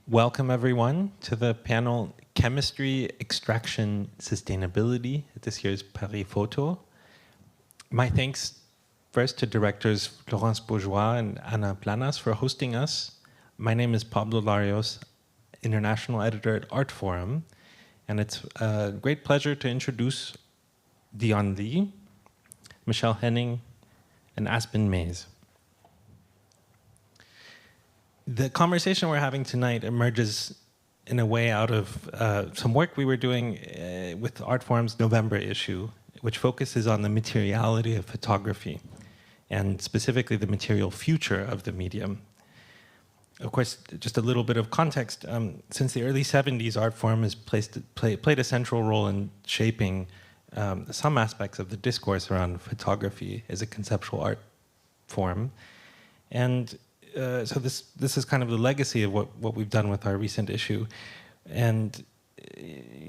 Welcome, everyone, to the panel Chemistry, Extraction, Sustainability at this year's Paris Photo. My thanks first to directors Florence Bourgeois and Anna Planas for hosting us. My name is Pablo Larios, international editor at Artforum, and it's a great pleasure to introduce Dionne Lee, Michelle Henning, and Aspen Mays. The conversation we're having tonight emerges in a way out of some work we were doing with Artforum's November issue, which focuses on the materiality of photography, and specifically the material future of the medium. Of course, just a little bit of context. Since the early 70s, Artforum has played a central role in shaping some aspects of the discourse around photography as a conceptual art form. And so this is kind of the legacy of what we've done with our recent issue. And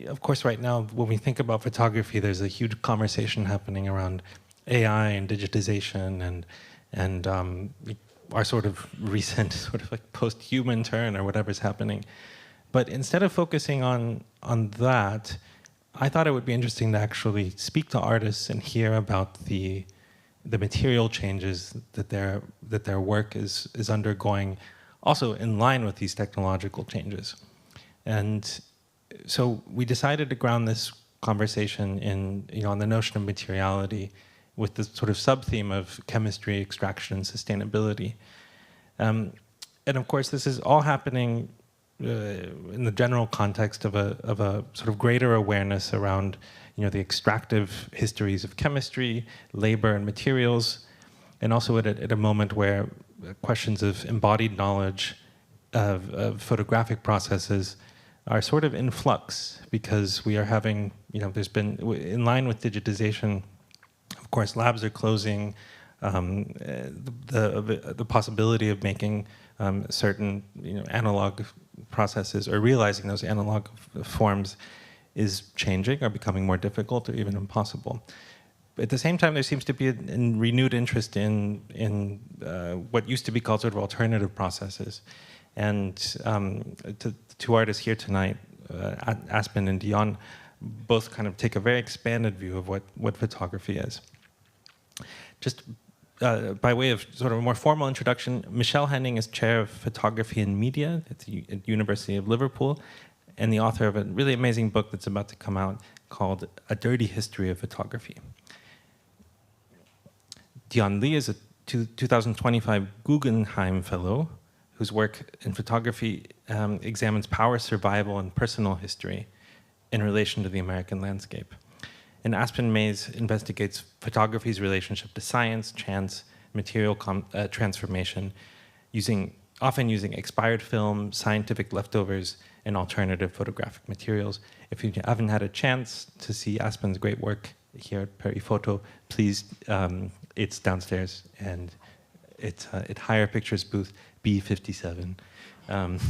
of course, right now, when we think about photography, there's a huge conversation happening around AI and digitization and our sort of recent sort of like post-human turn or whatever's happening. But instead of focusing on that, I thought it would be interesting to actually speak to artists and hear about the material changes that their work is undergoing, also in line with these technological changes. And so we decided to ground this conversation on the notion of materiality with the sort of sub-theme of chemistry, extraction, and sustainability. And of course, this is all happening in the general context of a sort of greater awareness around the extractive histories of chemistry, labor, and materials, and also at a moment where questions of embodied knowledge of photographic processes are sort of in flux, because we are having, there's been, in line with digitization, of course, labs are closing, the possibility of making certain analog processes or realizing those analog forms is changing or becoming more difficult or even impossible. At the same time, there seems to be a renewed interest in what used to be called sort of alternative processes. And two artists here tonight, Aspen and Dionne, both kind of take a very expanded view of what photography is. Just by way of sort of a more formal introduction, Michelle Henning is chair of photography and media at the University of Liverpool, and the author of a really amazing book that's about to come out called A Dirty History of Photography. Dionne Lee is a 2025 Guggenheim Fellow whose work in photography examines power, survival, and personal history in relation to the American landscape. And Aspen Mays investigates photography's relationship to science, chance, material transformation, often using expired film, scientific leftovers, and alternative photographic materials. If you haven't had a chance to see Aspen's great work here at Paris Photo, please, it's downstairs, and it's at Higher Pictures booth B57. And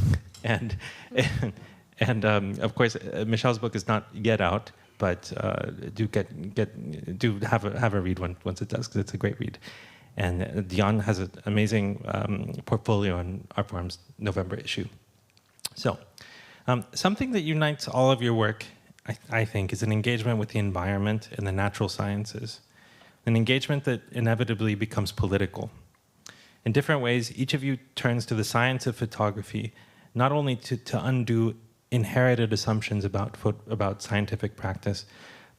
of course, Michelle's book is not yet out, but do have a read once it does, because it's a great read. And Dionne has an amazing portfolio in Artforum's November issue. So, something that unites all of your work, I think, is an engagement with the environment and the natural sciences. An engagement that inevitably becomes political. In different ways, each of you turns to the science of photography, not only to undo inherited assumptions about scientific practice,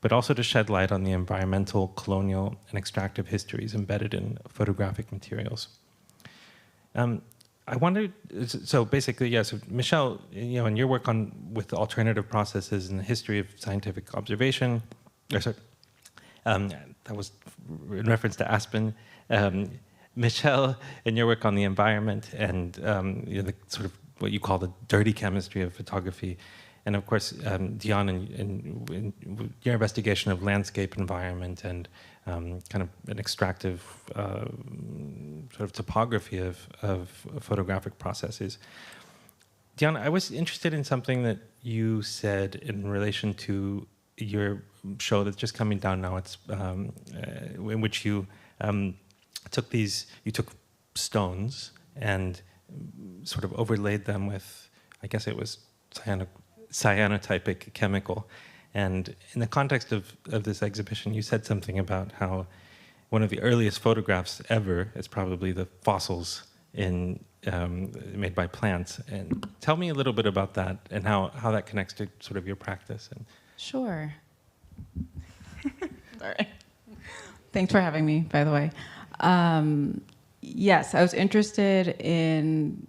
but also to shed light on the environmental, colonial, and extractive histories embedded in photographic materials. I wondered, so basically, yes, yeah, so Michelle, in your work with alternative processes and the history of scientific observation, that was in reference to Aspen. Michelle, in your work on the environment and the sort of what you call the dirty chemistry of photography, and of course, Dionne, in your investigation of landscape environment and kind of an extractive sort of topography of photographic processes. Dionne, I was interested in something that you said in relation to your show that's just coming down now. It's in which you took stones and sort of overlaid them with I guess it was cyanotypic chemical. And in the context of this exhibition, you said something about how one of the earliest photographs ever is probably the fossils made by plants. And tell me a little bit about that and how that connects to sort of your practice. Sure. All right. Thanks for having me, by the way. Yes, I was interested in,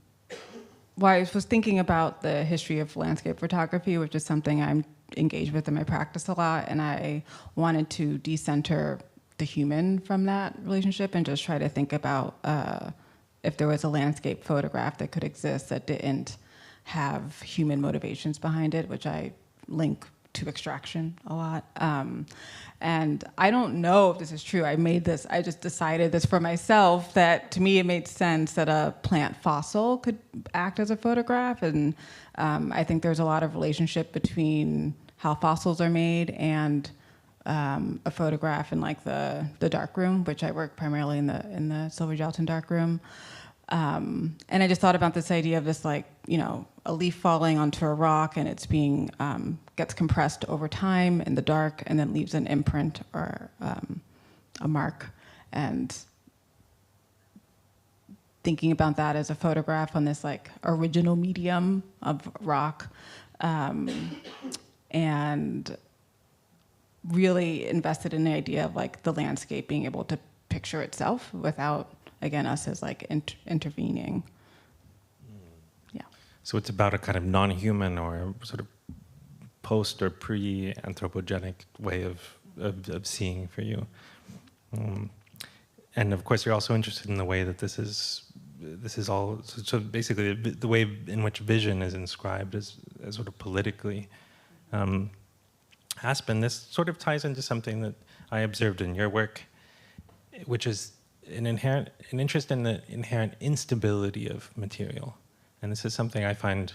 well, I was thinking about the history of landscape photography, which is something I'm engaged with in my practice a lot, and I wanted to decenter the human from that relationship and just try to think about if there was a landscape photograph that could exist that didn't have human motivations behind it, which I link to extraction a lot. And I don't know if this is true. I just decided this for myself, that to me it made sense that a plant fossil could act as a photograph. And I think there's a lot of relationship between how fossils are made and a photograph in like the darkroom, which I work primarily in the silver gelatin darkroom. And I just thought about this idea of this, like, a leaf falling onto a rock and it's being gets compressed over time in the dark and then leaves an imprint or a mark. And thinking about that as a photograph on this like original medium of rock, and really invested in the idea of like the landscape being able to picture itself without, again, us as like intervening. Yeah. So it's about a kind of non-human or sort of post or pre-anthropogenic way of seeing for you. And of course, you're also interested in the way that this is all, so basically the way in which vision is inscribed as sort of politically. Aspen, this sort of ties into something that I observed in your work, which is an interest in the inherent instability of material. And this is something I find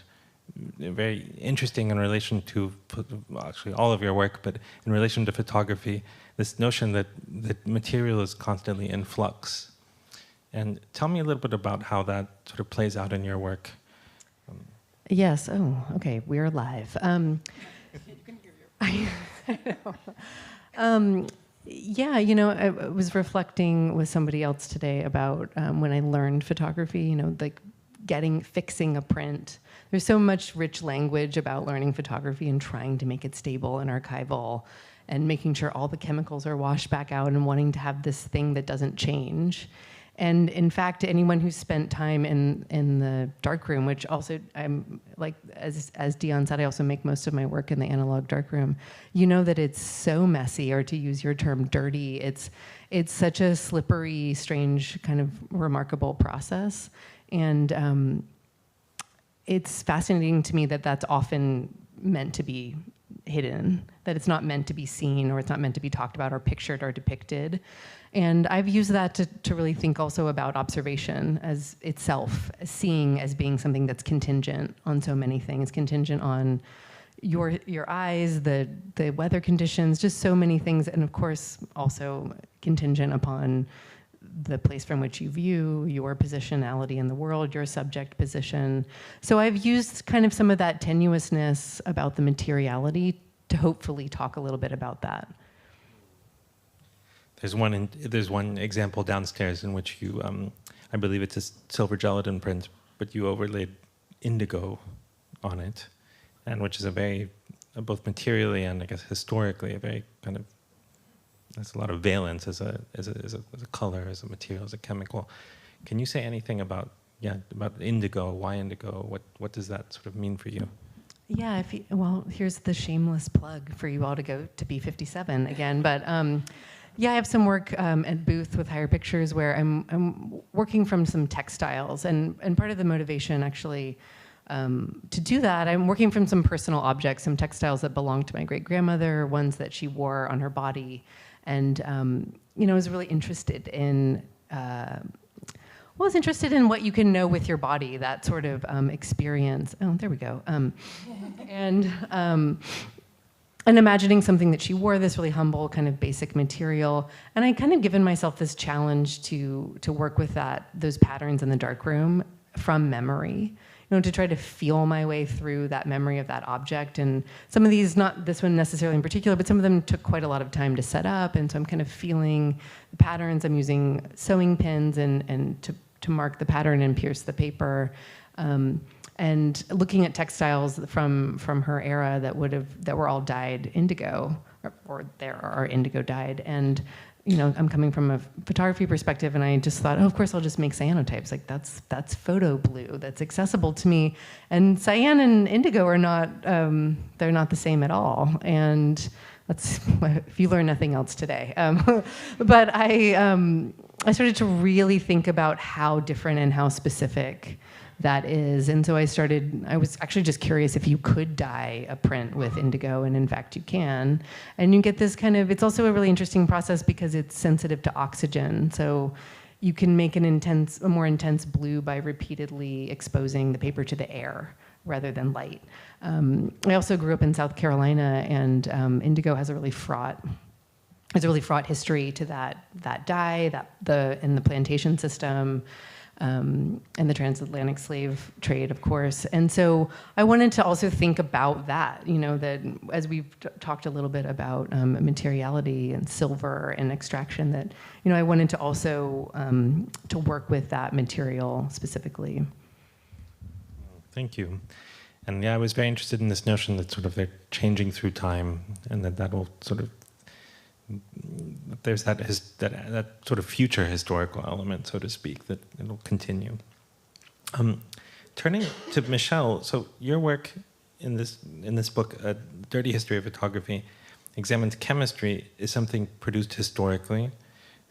very interesting in relation to, well, actually all of your work, but in relation to photography, this notion that material is constantly in flux. And tell me a little bit about how that sort of plays out in your work. Yes. Oh, okay. We're live. I know. Yeah, I was reflecting with somebody else today about when I learned photography, like fixing a print. There's so much rich language about learning photography and trying to make it stable and archival and making sure all the chemicals are washed back out and wanting to have this thing that doesn't change. And in fact, anyone who's spent time in the darkroom, which also I'm like, as Dionne said, I also make most of my work in the analog darkroom. You know that it's so messy, or to use your term, dirty. It's such a slippery, strange, kind of remarkable process, and it's fascinating to me that that's often meant to be hidden, that it's not meant to be seen, or it's not meant to be talked about or pictured or depicted. And I've used that to really think also about observation as itself, seeing as being something that's contingent on so many things, contingent on your eyes, the weather conditions, just so many things, and of course also contingent upon the place from which you view, your positionality in the world, your subject position. So I've used kind of some of that tenuousness about the materiality to hopefully talk a little bit about that. There's one example downstairs in which you, I believe it's a silver gelatin print, but you overlaid indigo on it, and which is a very, both materially and I guess historically, a very kind of, there's a lot of valence as a color, as a material, as a chemical. Can you say anything about indigo? Why indigo? What does that sort of mean for you? Yeah, well, here's the shameless plug for you all to go to B57 again, but. Yeah, I have some work at Booth with Higher Pictures where I'm working from some textiles, and part of the motivation actually to do that, I'm working from some personal objects, some textiles that belonged to my great-grandmother, ones that she wore on her body, and I was really interested in what you can know with your body, that sort of experience. Oh, there we go. And imagining something that she wore, this really humble kind of basic material. And I kind of given myself this challenge to work with those patterns in the darkroom from memory, to try to feel my way through that memory of that object. And some of these, not this one necessarily in particular, but some of them took quite a lot of time to set up. And so I'm kind of feeling the patterns. I'm using sewing pins and to mark the pattern and pierce the paper. And looking at textiles from her era that were all dyed indigo, or there are indigo dyed. And I'm coming from a photography perspective, and I just thought, of course, I'll just make cyanotypes. Like that's photo blue. That's accessible to me. And cyan and indigo are not, they're not the same at all. And that's, if you learn nothing else today. But I started to really think about how different and how specific that is. And so I was actually just curious if you could dye a print with indigo, and in fact you can. And you get this kind of, it's also a really interesting process because it's sensitive to oxygen. So you can make a more intense blue by repeatedly exposing the paper to the air rather than light. I also grew up in South Carolina, and indigo has a really fraught history to that dye, in the plantation system. And the transatlantic slave trade, of course. And so I wanted to also think about that, that as we've talked a little bit about materiality and silver and extraction, that, I wanted to also to work with that material specifically. Thank you. And yeah, I was very interested in this notion that sort of they're changing through time, and that will sort of, there's that sort of future historical element, so to speak, that it'll continue. Turning to Michelle, so your work in this book, A Dirty History of Photography, examines chemistry is something produced historically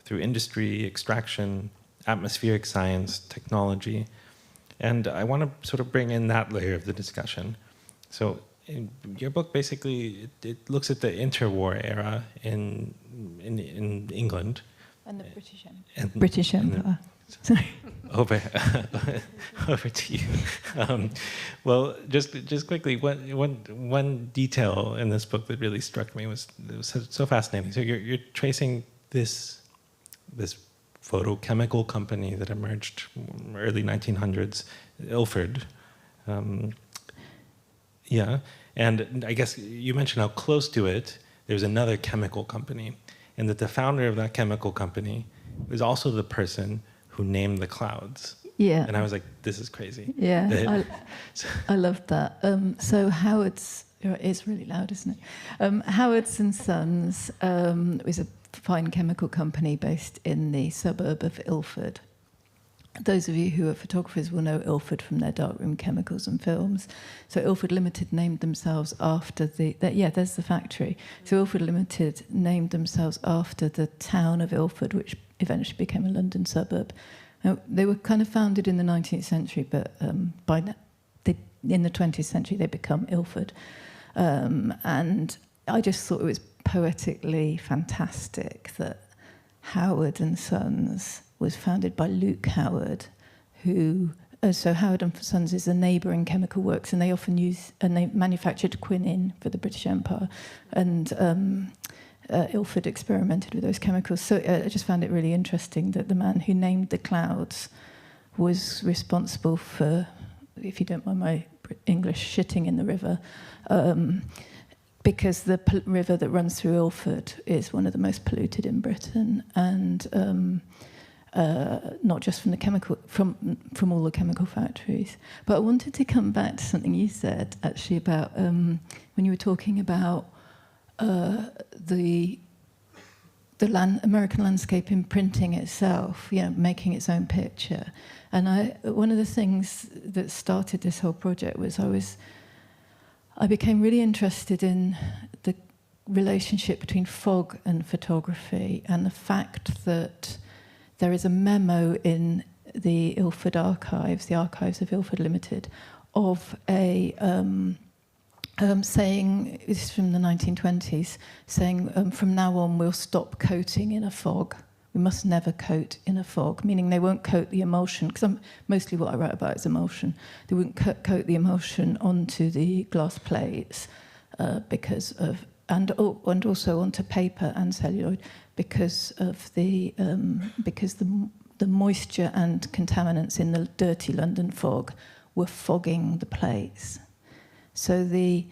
through industry, extraction, atmospheric science, technology, and I want to sort of bring in that layer of the discussion. So your book basically it looks at the interwar era in England and the British Empire. Sorry. Over to you. Well, just quickly, one detail in this book that really struck me was so fascinating. So you're tracing this photochemical company that emerged early 1900s, Ilford. Yeah, and I guess you mentioned how close to it there's another chemical company, and that the founder of that chemical company was also the person who named the clouds. Yeah. And I was like, this is crazy. Yeah, I loved that. So Howard's, it's really loud, isn't it? Howard's and Sons was a fine chemical company based in the suburb of Ilford. Those of you who are photographers will know Ilford from their darkroom chemicals and films. So Ilford Limited named themselves after there's the factory. So Ilford Limited named themselves after the town of Ilford, which eventually became a London suburb. Now, they were kind of founded in the 19th century, but in the 20th century they become Ilford. And I just thought it was poetically fantastic that Howard and Sons was founded by Luke Howard, who so Howard and Sons is a neighbouring chemical works, and they often they manufactured quinine for the British Empire, and Ilford experimented with those chemicals. So I just found it really interesting that the man who named the clouds was responsible for, if you don't mind my English, shitting in the river, because the river that runs through Ilford is one of the most polluted in Britain, and not just from the chemical, from all the chemical factories. But I wanted to come back to something you said actually about when you were talking about the American landscape imprinting itself, making its own picture. And one of the things that started this whole project was I became really interested in the relationship between fog and photography, and the fact that there is a memo in the Ilford archives, the archives of Ilford Limited, of a saying, this is from the 1920s, saying from now on we'll stop coating in a fog. We must never coat in a fog, meaning they won't coat the emulsion, because mostly what I write about is emulsion. They wouldn't coat the emulsion onto the glass plates because of, and also onto paper and celluloid, because of the the moisture and contaminants in the dirty London fog were fogging the plates. So the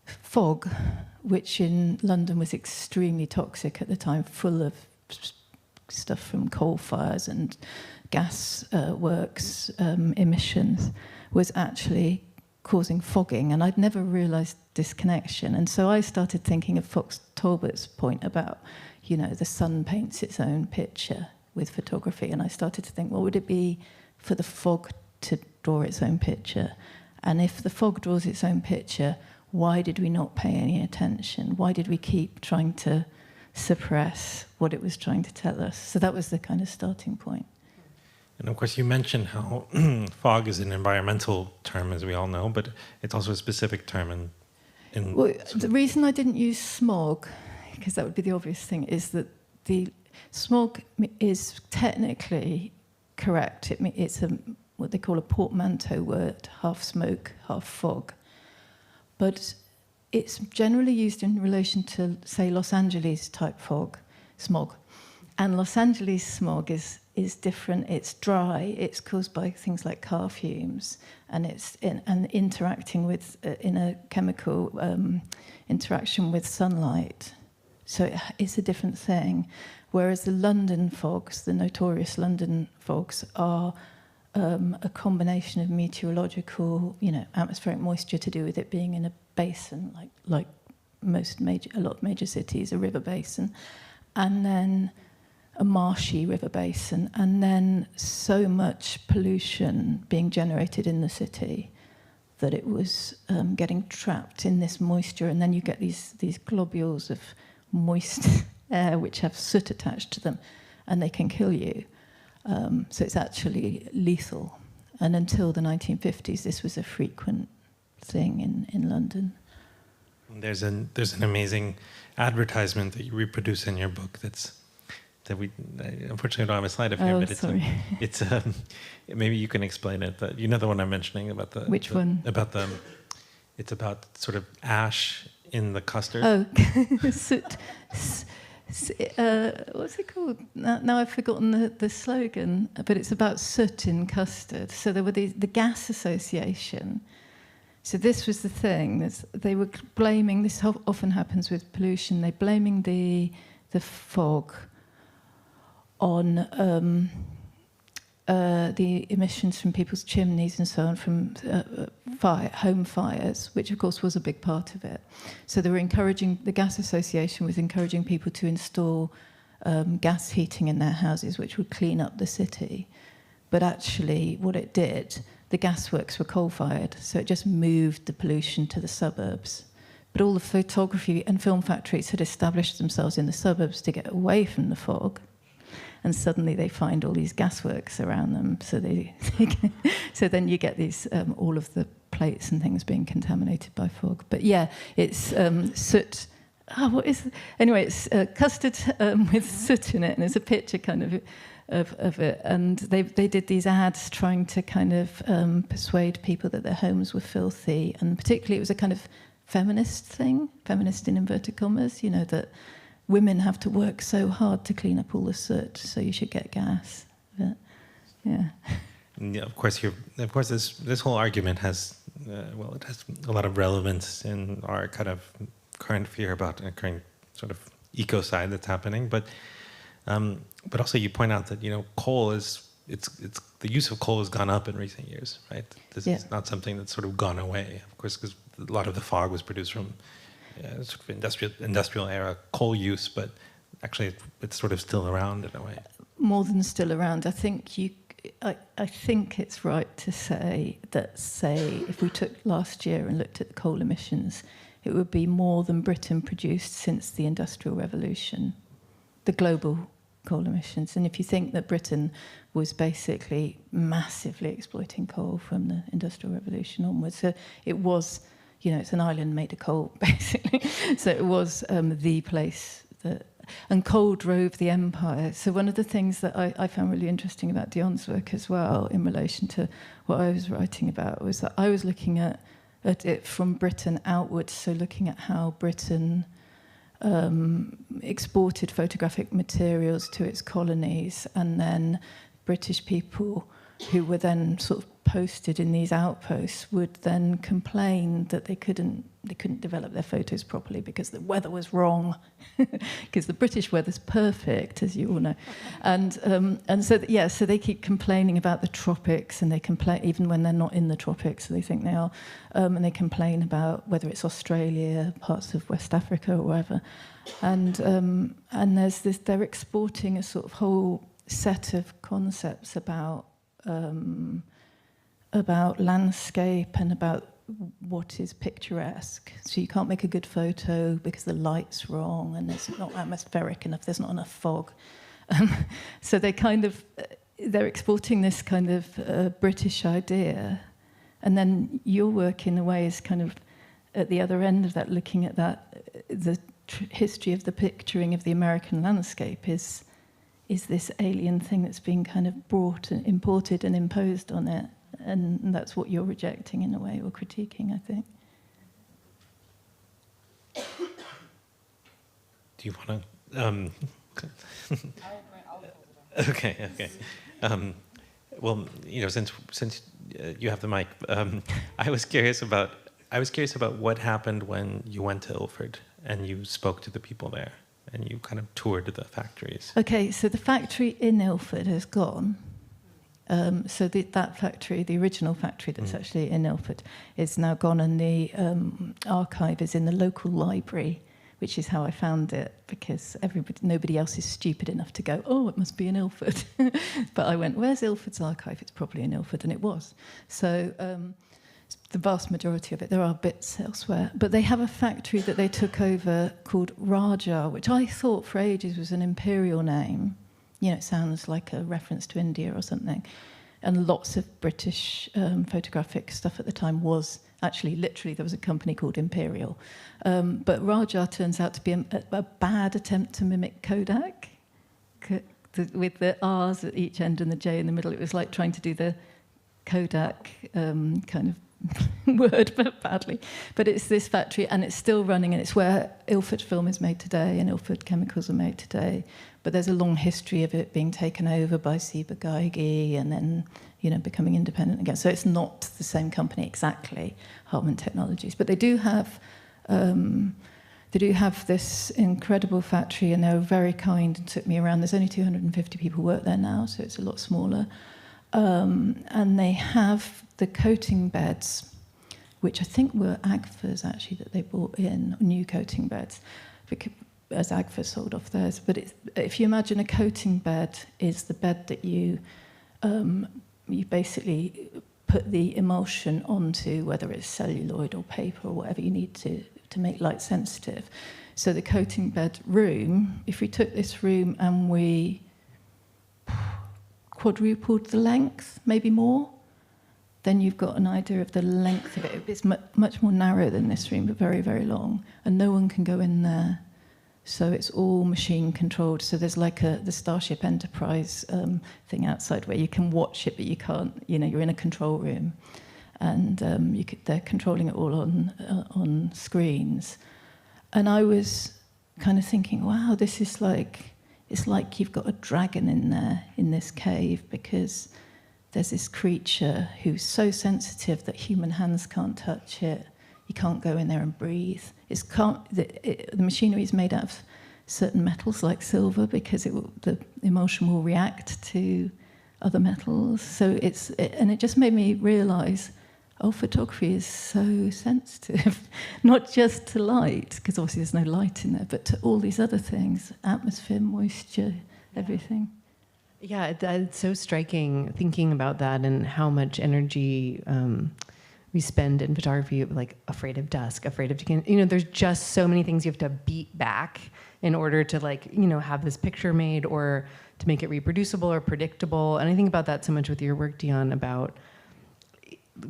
fog, which in London was extremely toxic at the time, full of stuff from coal fires and gas works emissions, was actually causing fogging. And I'd never realised this connection. And so I started thinking of Fox Talbot's point about, you know, the sun paints its own picture with photography. And I started to think, what would it be for the fog to draw its own picture? And if the fog draws its own picture, why did we not pay any attention? Why did we keep trying to suppress what it was trying to tell us? So that was the kind of starting point. And of course, you mentioned how fog is an environmental term, as we all know, but it's also a specific term. Well, the reason I didn't use smog, because that would be the obvious thing, is that the smog is technically correct. It's what they call a portmanteau word, half smoke, half fog. But it's generally used in relation to, say, Los Angeles type smog. And Los Angeles smog is different. It's dry. It's caused by things like car fumes, and it's interacting with in a chemical interaction with sunlight. So it's a different thing. Whereas the London fogs, the notorious London fogs, are a combination of meteorological, atmospheric moisture to do with it being in a basin, like a lot of major cities, a river basin, and then a marshy river basin, and then so much pollution being generated in the city that it was getting trapped in this moisture, and then you get these globules of moist air which have soot attached to them, and they can kill you. So it's actually lethal. And until the 1950s, this was a frequent thing in London. There's an amazing advertisement that you reproduce in your book that we unfortunately don't have a slide of here, but it's maybe you can explain it. You know the one I'm mentioning about the which one? It's about sort of ash in the custard. Oh, soot. What's it called? Now I've forgotten the slogan, but it's about soot in custard. So there were the gas association. So this was the thing. They were blaming, this often happens with pollution, they're blaming the fog on the emissions from people's chimneys and so on, from home fires, which of course was a big part of it. So they were the gas association was encouraging people to install gas heating in their houses, which would clean up the city. But actually what it did, the gasworks were coal-fired, so it just moved the pollution to the suburbs. But all the photography and film factories had established themselves in the suburbs to get away from the fog. And suddenly they find all these gasworks around them. So so then you get these all of the plates and things being contaminated by fog. But yeah, it's soot. What is it? Anyway, it's custard with soot in it, and there's a picture kind of it. And they did these ads trying to kind of persuade people that their homes were filthy, and particularly it was a kind of feminist thing, feminist in inverted commas, that women have to work so hard to clean up all the soot, so you should get gas. But, yeah. Yeah, of course, this whole argument has it has a lot of relevance in our kind of current fear about a current sort of ecocide that's happening. But also you point out that coal is the use of coal has gone up in recent years, right? This is not something that's sort of gone away, of course, because a lot of the fog was produced from sort of industrial era coal use, but actually it's sort of still around in a way. More than still around. I think it's right to say that, if we took last year and looked at the coal emissions, it would be more than Britain produced since the Industrial Revolution, the global coal emissions. And if you think that Britain was basically massively exploiting coal from the Industrial Revolution onwards, so it was, it's an island made of coal, basically. So it was the place that... And coal drove the empire. So one of the things that I found really interesting about Dionne's work as well, in relation to what I was writing about, was that I was looking at it from Britain outwards, so looking at how Britain exported photographic materials to its colonies, and then British people who were then sort of posted in these outposts would then complain that they couldn't develop their photos properly because the weather was wrong, because the British weather's perfect, as you all know, and so so they keep complaining about the tropics, and they complain even when they're not in the tropics, so they think they are, and they complain about whether it's Australia, parts of West Africa, or wherever, and there's this, they're exporting a sort of whole set of concepts about landscape and about what is picturesque. So you can't make a good photo because the light's wrong and it's not atmospheric enough, there's not enough fog. So they're exporting this kind of British idea, and then your work in a way is kind of at the other end of that, looking at that, the history of the picturing of the American landscape is this alien thing that's being kind of brought and imported and imposed on it. And that's what you're rejecting in a way, or critiquing, I think. Do you want to? Okay. Well, since you have the mic, I was curious about what happened when you went to Ilford and you spoke to the people there and you kind of toured the factories. Okay, so the factory in Ilford has gone. So that factory, the original factory that's actually in Ilford, is now gone, and the archive is in the local library, which is how I found it, because nobody else is stupid enough to go, oh, it must be in Ilford. But I went, where's Ilford's archive? It's probably in Ilford, and it was. So the vast majority of it, there are bits elsewhere. But they have a factory that they took over called Raja, which I thought for ages was an imperial name. It sounds like a reference to India or something. And lots of British photographic stuff at the time was actually, literally, there was a company called Imperial. But Raja turns out to be a bad attempt to mimic Kodak, with the R's at each end and the J in the middle. It was like trying to do the Kodak kind of word, but badly. But it's this factory, and it's still running, and it's where Ilford film is made today, and Ilford chemicals are made today. But there's a long history of it being taken over by Ciba-Geigy and then, becoming independent again. So it's not the same company exactly, Hartman Technologies. But they do have this incredible factory, and they were very kind and took me around. There's only 250 people work there now, so it's a lot smaller. And they have the coating beds, which I think were Agfa's actually that they brought in, new coating beds, as Agfa sold off theirs. But if you imagine a coating bed is the bed that you basically put the emulsion onto, whether it's celluloid or paper or whatever you need to make light sensitive. So the coating bed room, if we took this room and we quadrupled the length, maybe more, then you've got an idea of the length of it. It's much more narrow than this room, but very, very long. And no one can go in there. So it's all machine controlled. So there's like the Starship Enterprise thing outside where you can watch it, but you can't, you're in a control room. And they're controlling it all on screens. And I was kind of thinking, wow, this is like, it's like you've got a dragon in there, in this cave, because there's this creature who's so sensitive that human hands can't touch it. You can't go in there and breathe. The machinery is made out of certain metals like silver, because the emulsion will react to other metals. So and it just made me realise, photography is so sensitive, not just to light, because obviously there's no light in there, but to all these other things, atmosphere, moisture, everything. Yeah, it's so striking thinking about that and how much energy we spend in photography, like afraid of dusk, afraid of, there's just so many things you have to beat back in order to have this picture made or to make it reproducible or predictable. And I think about that so much with your work, Dionne, about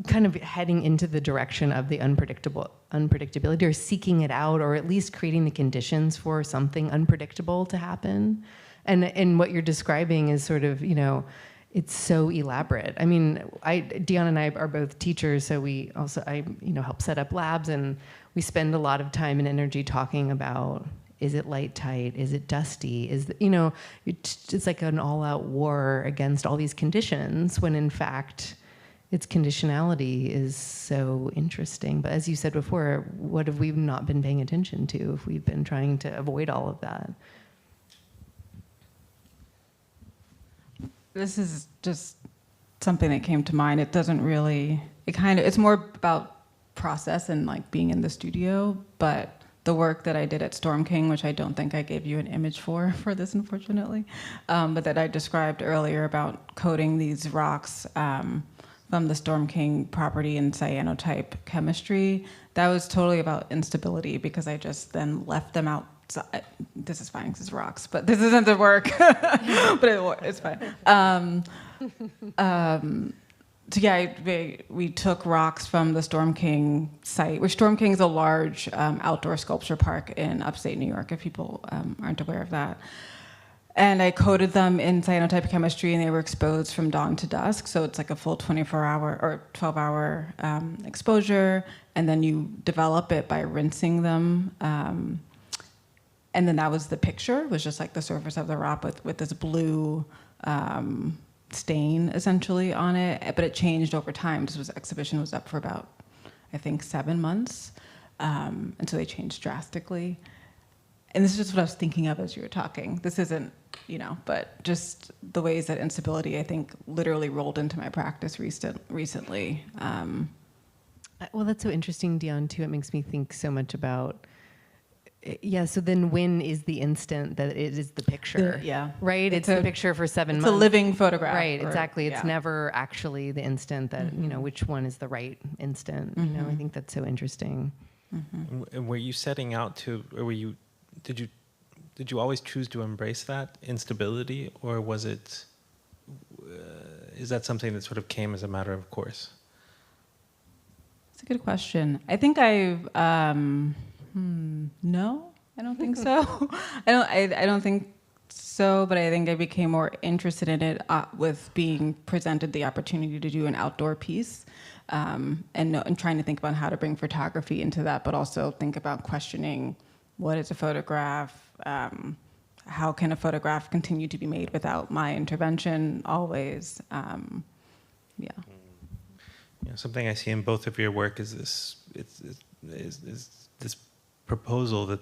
kind of heading into the direction of the unpredictability, or seeking it out, or at least creating the conditions for something unpredictable to happen. And what you're describing is sort of, it's so elaborate. I mean, Dionne and I are both teachers, so I help set up labs, and we spend a lot of time and energy talking about is it light tight? Is it dusty? It's like an all-out war against all these conditions when in fact its conditionality is so interesting. But as you said before, what have we not been paying attention to if we've been trying to avoid all of that? This is just something that came to mind. It doesn't really, it's more about process and like being in the studio, but the work that I did at Storm King, which I don't think I gave you an image for this, unfortunately, but that I described earlier about coating these rocks from the Storm King property in cyanotype chemistry, that was totally about instability because I just then left them outside. This is fine, this is rocks, but this isn't the work, but it's fine. So yeah, we took rocks from the Storm King site, which Storm King is a large outdoor sculpture park in upstate New York, if people aren't aware of that. And I coated them in cyanotype chemistry, and they were exposed from dawn to dusk. So it's like a full 24-hour or 12-hour exposure, and then you develop it by rinsing them. And then that was the picture, was just like the surface of the rock with this blue stain essentially on it, but it changed over time. This exhibition was up for about, I think, 7 months, and so they changed drastically. And this is just what I was thinking of as you were talking. This isn't, but just the ways that instability, I think, literally rolled into my practice recently. Well, that's so interesting, Dionne, too. It makes me think so much about, so then when is the instant that it is the picture? Right? It's the picture for 7 months. It's a living photograph. Right, exactly. It's never actually the instant that, which one is the right instant. I think that's so interesting. And were you setting out to, or did you always choose to embrace that instability, or was it, is that something that sort of came as a matter of course? That's a good question. I think no, I don't think so. I don't think so, but I think I became more interested in it with being presented the opportunity to do an outdoor piece, and trying to think about how to bring photography into that, but also think about questioning what is a photograph, how can a photograph continue to be made without my intervention always. Something I see in both of your work is this this proposal that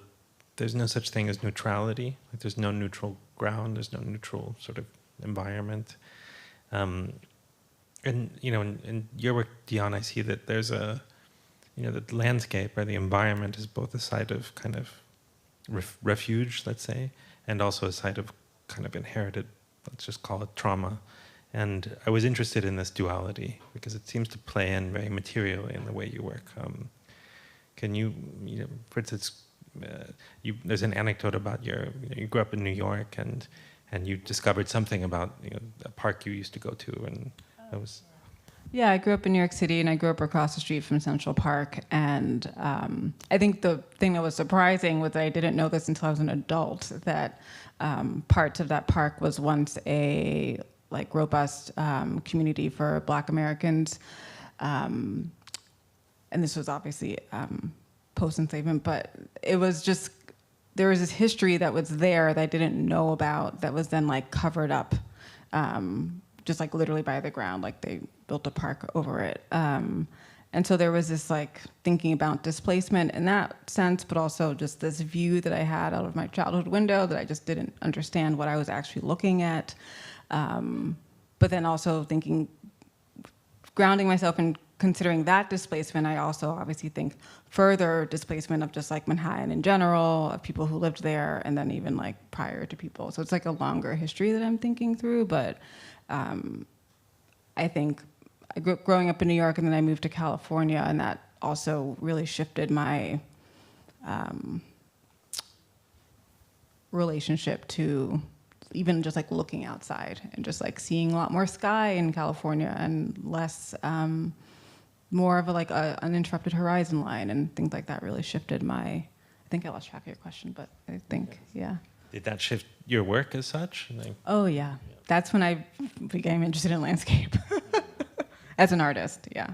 there's no such thing as neutrality. Like there's no neutral ground. There's no neutral sort of environment. And in your work, Dionne, I see that there's the landscape or the environment is both a site of kind of refuge, let's say, and also a site of kind of inherited, let's just call it trauma. And I was interested in this duality because it seems to play in very materially in the way you work. Can you, for instance, there's an anecdote about you grew up in New York and you discovered something about a park you used to go to, and that was. Yeah, I grew up in New York City, and I grew up across the street from Central Park. And I think the thing that was surprising was that I didn't know this until I was an adult, that parts of that park was once a robust community for Black Americans. And this was obviously post-enslavement, but it was just, there was this history that was there that I didn't know about that was then covered up, just literally by the ground, they built a park over it. And so there was this thinking about displacement in that sense, but also just this view that I had out of my childhood window that I just didn't understand what I was actually looking at. But then also grounding myself in considering that displacement, I also obviously think further displacement of just Manhattan in general, of people who lived there, and then even prior to people. So it's a longer history that I'm thinking through, but I think I grew up growing up in New York, and then I moved to California, and that also really shifted my relationship to even just looking outside and just seeing a lot more sky in California and less, more of a uninterrupted horizon line, and things like that really shifted my, I think I lost track of your question, but I think, yeah. Did that shift your work as such? Oh yeah, that's when I became interested in landscape as an artist, yeah.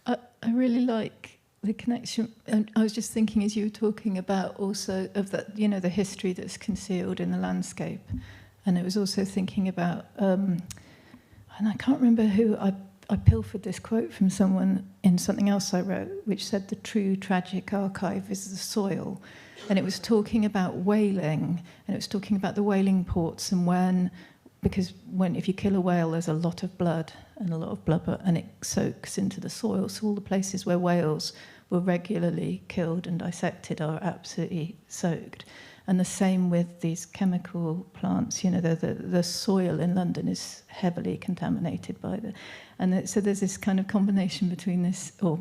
I really like the connection, and I was just thinking as you were talking about also of that, the history that's concealed in the landscape, and I was also thinking about, and I can't remember who, I pilfered this quote from someone in something else I wrote, which said the true tragic archive is the soil, and it was talking about whaling, and it was talking about the whaling ports, and because if you kill a whale, there's a lot of blood and a lot of blubber, and it soaks into the soil. So all the places where whales were regularly killed and dissected are absolutely soaked. And the same with these chemical plants. The soil in London is heavily contaminated by so there's this kind of combination between this, or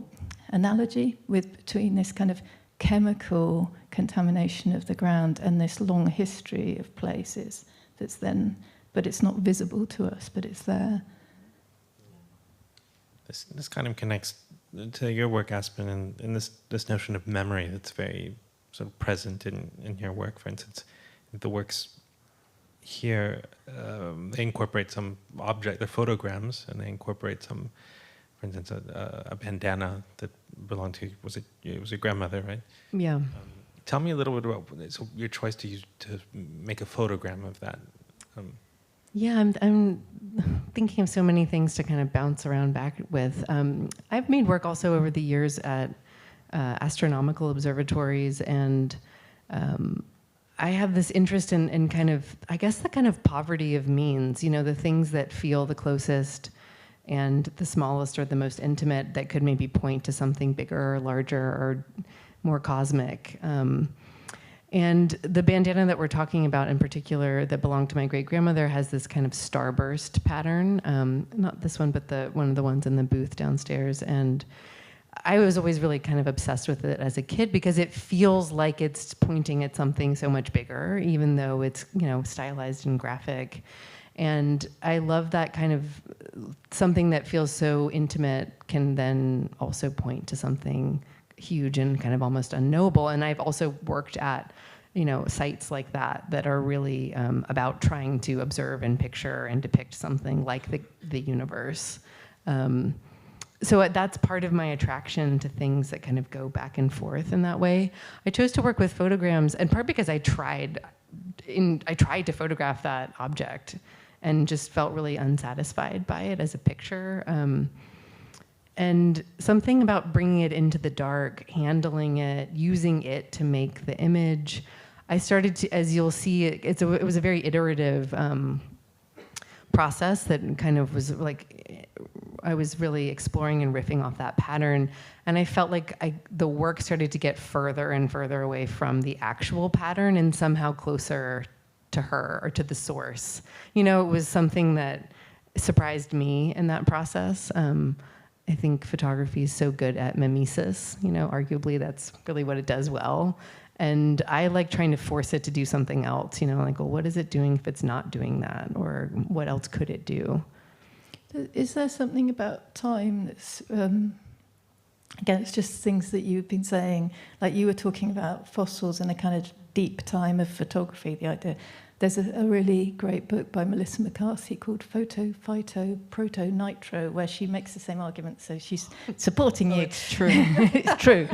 analogy between this kind of chemical contamination of the ground and this long history of places that's then, but it's not visible to us, but it's there. This kind of connects to your work, Aspen, and this notion of memory that's very sort of present in your work. For instance, the works here, they incorporate some object, they're photograms, and they incorporate some, for instance, a bandana that belonged to, it was your grandmother, right? Yeah. Tell me a little bit about your choice to make a photogram of that. Yeah, I'm thinking of so many things to kind of bounce around back with. I've made work also over the years at astronomical observatories, and I have this interest in kind of, I guess, the kind of poverty of means, the things that feel the closest and the smallest or the most intimate that could maybe point to something bigger or larger or more cosmic. And the bandana that we're talking about in particular that belonged to my great-grandmother has this kind of starburst pattern. Not this one, but one of the ones in the booth downstairs. And I was always really kind of obsessed with it as a kid because it feels like it's pointing at something so much bigger, even though it's, stylized and graphic. And I love that kind of something that feels so intimate can then also point to something huge and kind of almost unknowable. And I've also worked at, sites like that are really about trying to observe and picture and depict something like the universe. So that's part of my attraction to things that kind of go back and forth in that way. I chose to work with photograms, in part because I tried to photograph that object and just felt really unsatisfied by it as a picture. And something about bringing it into the dark, handling it, using it to make the image. I started to, as you'll see, it was a very iterative process that kind of was like, I was really exploring and riffing off that pattern. And I felt like the work started to get further and further away from the actual pattern and somehow closer to her or to the source. It was something that surprised me in that process. I think photography is so good at mimesis. Arguably that's really what it does well. And I like trying to force it to do something else. Like, well, what is it doing if it's not doing that? Or what else could it do? Is there something about time that's, again, it's just things that you've been saying, like you were talking about fossils and a kind of deep time of photography, the idea. There's a really great book by Melissa McCarthy called Photo, Phyto, Proto, Nitro, where she makes the same argument, so she's supporting you. It's true. It's true.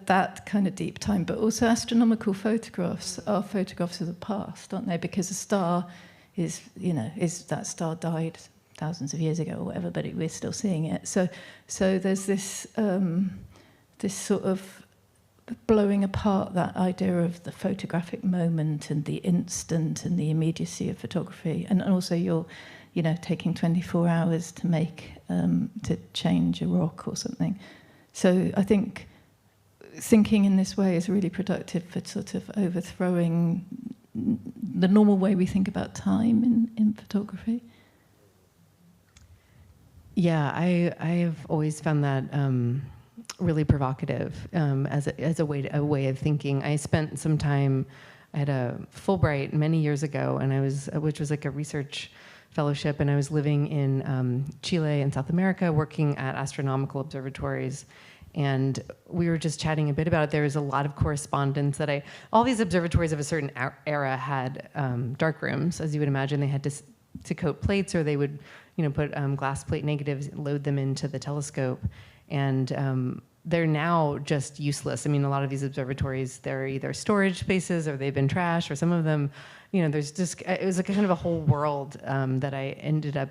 That kind of deep time, but also astronomical photographs are photographs of the past, aren't they? Because a star is that star died thousands of years ago or whatever, but we're still seeing it. So there's this sort of blowing apart that idea of the photographic moment and the instant and the immediacy of photography, and also you're, taking 24 hours to make to change a rock or something. So I think thinking in this way is really productive for sort of overthrowing the normal way we think about time in photography. Yeah, I've always found that really provocative as a way of thinking. I spent some time at a Fulbright many years ago, which was like a research fellowship, and I was living in Chile in South America, working at astronomical observatories. And we were just chatting a bit about it. There was a lot of correspondence all these observatories of a certain era had dark rooms, as you would imagine. They had to coat plates, or they would, put glass plate negatives, load them into the telescope, and they're now just useless. I mean, a lot of these observatories, they're either storage spaces or they've been trashed, or some of them, there's just, it was a kind of a whole world that I ended up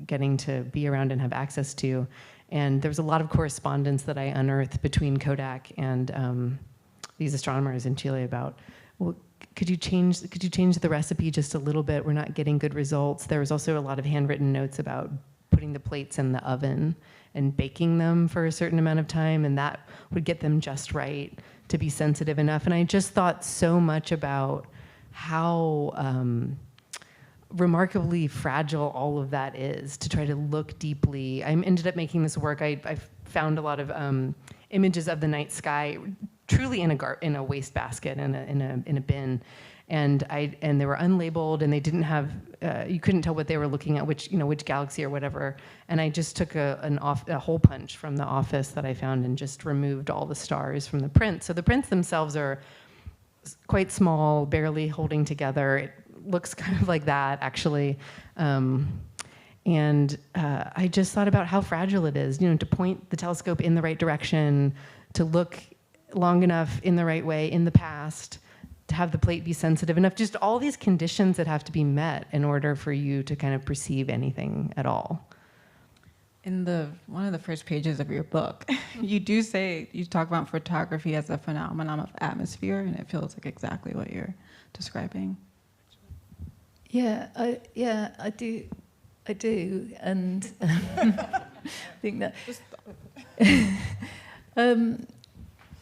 getting to be around and have access to. And there was a lot of correspondence that I unearthed between Kodak and these astronomers in Chile about, well, could you change the recipe just a little bit? We're not getting good results. There was also a lot of handwritten notes about putting the plates in the oven and baking them for a certain amount of time, and that would get them just right to be sensitive enough. And I just thought so much about how remarkably fragile all of that is, to try to look deeply. I ended up making this work. I found a lot of images of the night sky, truly in a wastebasket, in a bin, and they were unlabeled, and they didn't have you couldn't tell what they were looking at, which galaxy or whatever. And I just took a hole punch from the office that I found and just removed all the stars from the prints. So the prints themselves are quite small, barely holding together. It looks kind of like that, actually. And I just thought about how fragile it is, to point the telescope in the right direction, to look long enough in the right way in the past, to have the plate be sensitive enough, just all these conditions that have to be met in order for you to kind of perceive anything at all. In one of the first pages of your book, you talk about photography as a phenomenon of atmosphere, and it feels like exactly what you're describing. I do, and I think that.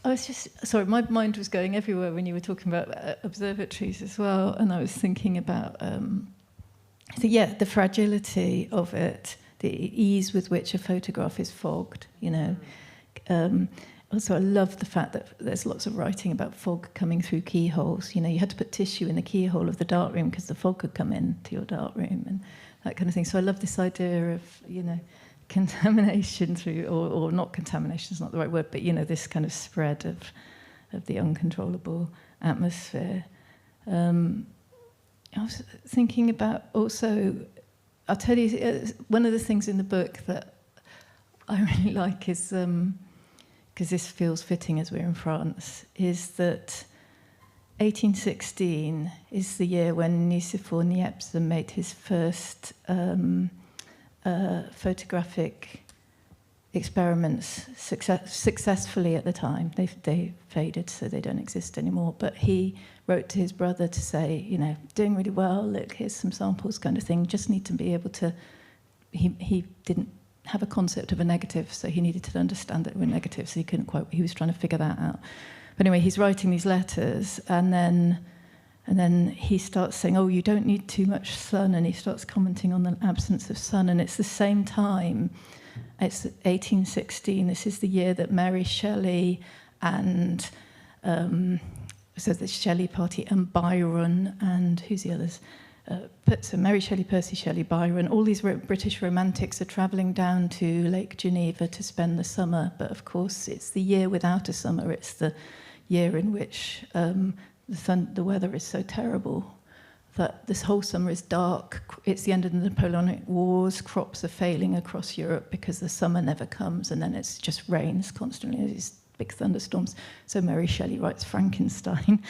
I was just sorry. My mind was going everywhere when you were talking about observatories as well, and I was thinking about the fragility of it, the ease with which a photograph is fogged. Also, I love the fact that there's lots of writing about fog coming through keyholes. You had to put tissue in the keyhole of the darkroom because the fog could come into your darkroom and that kind of thing. So I love this idea of, contamination through, or not contamination is not the right word, but, this kind of spread of the uncontrollable atmosphere. I was thinking about also, I'll tell you, one of the things in the book that I really like is, because this feels fitting as we're in France, is that 1816 is the year when Nicephore Niepce made his first photographic experiments successfully at the time. They faded, so they don't exist anymore. But he wrote to his brother to say, doing really well, look, here's some samples kind of thing. Just need to be able to, he didn't have a concept of a negative, so he needed to understand that it were negative, so he was trying to figure that out. But anyway, he's writing these letters, and then he starts saying, oh, you don't need too much sun, and he starts commenting on the absence of sun, and it's the same time, it's 1816, this is the year that Mary Shelley and, so the Shelley party, and Byron, and who's the others? So Mary Shelley, Percy Shelley, Byron, all these British romantics are travelling down to Lake Geneva to spend the summer, but of course it's the year without a summer, it's the year in which the weather is so terrible that this whole summer is dark. It's the end of the Napoleonic Wars, crops are failing across Europe because the summer never comes, and then it just rains constantly, these big thunderstorms. So Mary Shelley writes Frankenstein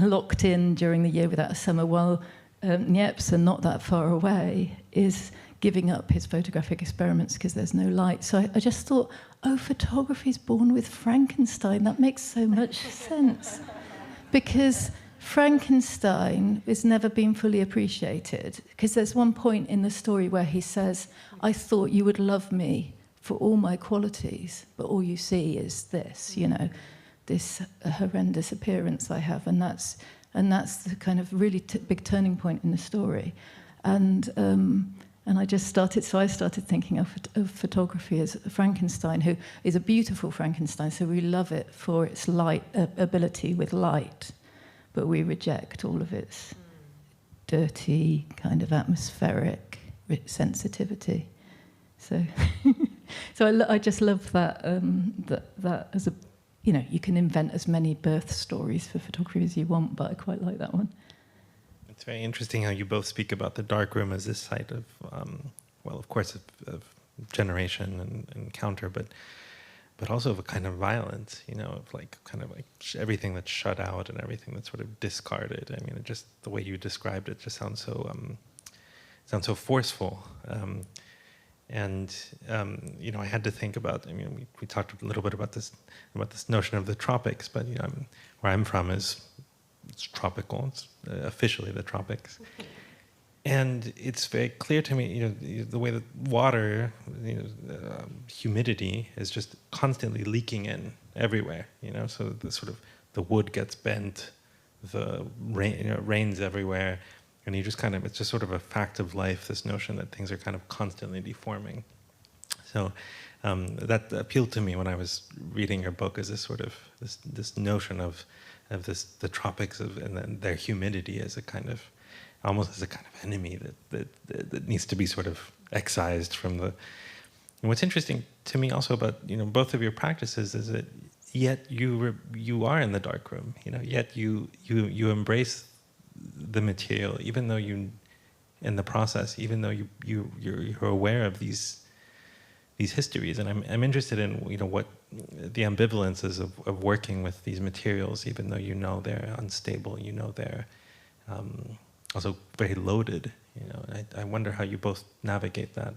locked in during the year without a summer, while Niepce, not that far away, is giving up his photographic experiments because there's no light. So I just thought, photography is born with Frankenstein. That makes so much sense. Because Frankenstein has never been fully appreciated. Because there's one point in the story where he says, I thought you would love me for all my qualities, but all you see is this, this horrendous appearance I have. And that's the kind of really big turning point in the story. And I started thinking of photography as Frankenstein, who is a beautiful Frankenstein, so we love it for its light ability with light, but we reject all of its dirty, kind of atmospheric sensitivity. So, I just love that, that as a, you can invent as many birth stories for photography as you want, but I quite like that one. It's very interesting how you both speak about the dark room as this site of, well, of course, of generation and encounter, but also of a kind of violence, you know, of like kind of like everything that's shut out and everything that's sort of discarded. I mean, it just, the way you described it just sounds so forceful. You know, I had to think about, I mean, we talked a little bit about this notion of the tropics, but, you know, where I'm from it's tropical, it's officially the tropics. And it's very clear to me, you know, the way that water, you know, humidity is just constantly leaking in everywhere, you know, so the sort of, the wood gets bent, the rain, you know, it rains everywhere, and you just kind of, it's just sort of a fact of life, this notion that things are kind of constantly deforming. So that appealed to me when I was reading your book, as this sort of, this notion of this, the tropics of, and then their humidity as a kind of, almost as a kind of enemy that needs to be sort of excised from the. And what's interesting to me also about, you know, both of your practices is that yet you are in the dark room, you know, yet you embrace the material, even though you, in the process, even though you're aware of these histories. And I'm interested in, you know, what the ambivalence is of working with these materials, even though you know they're unstable, you know they're also very loaded, you know. And I wonder how you both navigate that.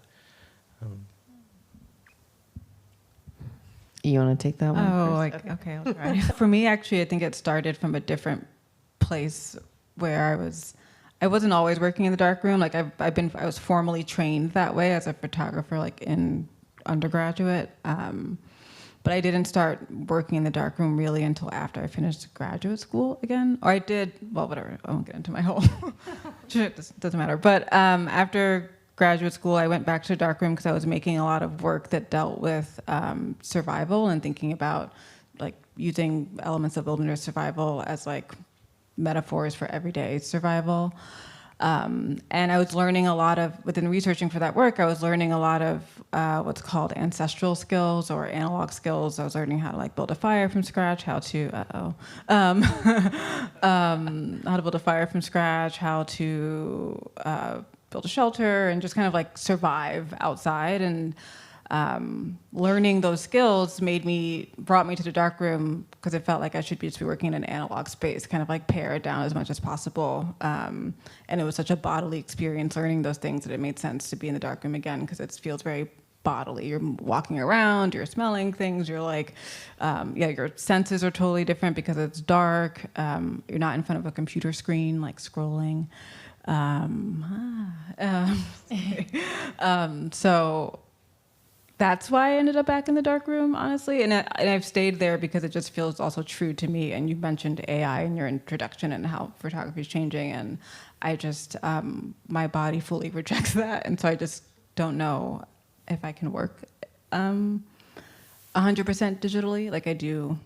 You want to take that one first? Okay, I'll try. For me, actually, I think it started from a different place where I wasn't always working in the darkroom. Like I was formally trained that way as a photographer, like in undergraduate. But I didn't start working in the darkroom really until after I finished graduate school again. Or I did, well, whatever, I won't get into my whole, doesn't matter. But after graduate school, I went back to the darkroom because I was making a lot of work that dealt with survival and thinking about like using elements of wilderness survival as like metaphors for everyday survival. And I was learning a lot of, within researching for that work, I was learning a lot of what's called ancestral skills or analog skills. I was learning how to like build a fire from scratch, how to build a fire from scratch, how to build a shelter, and just kind of like survive outside. And learning those skills brought me to the darkroom because it felt like I should just be working in an analog space, kind of like pare it down as much as possible. And it was such a bodily experience learning those things that it made sense to be in the darkroom again, because it feels very bodily. You're walking around, you're smelling things, you're like, your senses are totally different because it's dark. You're not in front of a computer screen, like scrolling. So that's why I ended up back in the dark room, honestly. And I've stayed there because it just feels also true to me. And you mentioned AI in your introduction and how photography is changing. And I just, my body fully rejects that. And so I just don't know if I can work 100% digitally like I do.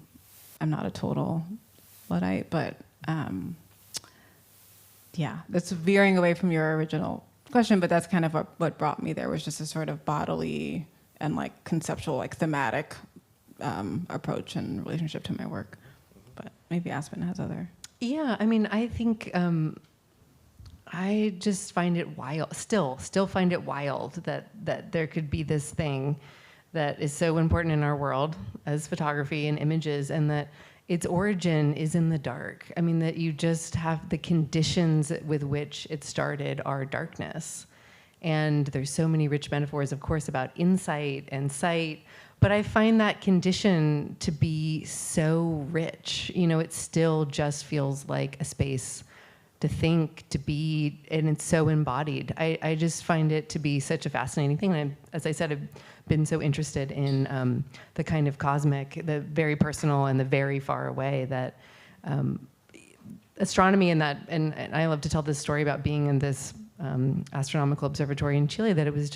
I'm not a total Luddite, but yeah, that's veering away from your original question. But that's kind of what brought me there, was just a sort of bodily and like conceptual, like thematic approach and relationship to my work. But maybe Aspen has other. Yeah, I mean, I think I just find it wild, still find it wild that there could be this thing that is so important in our world as photography and images, and that its origin is in the dark. I mean, that you just have the conditions with which it started are darkness. And there's so many rich metaphors, of course, about insight and sight. But I find that condition to be so rich. You know, it still just feels like a space to think, to be, and it's so embodied. I just find it to be such a fascinating thing. And as I said, I've been so interested in the kind of cosmic, the very personal and the very far away that astronomy and I love to tell this story about being in this astronomical observatory in Chile, that it was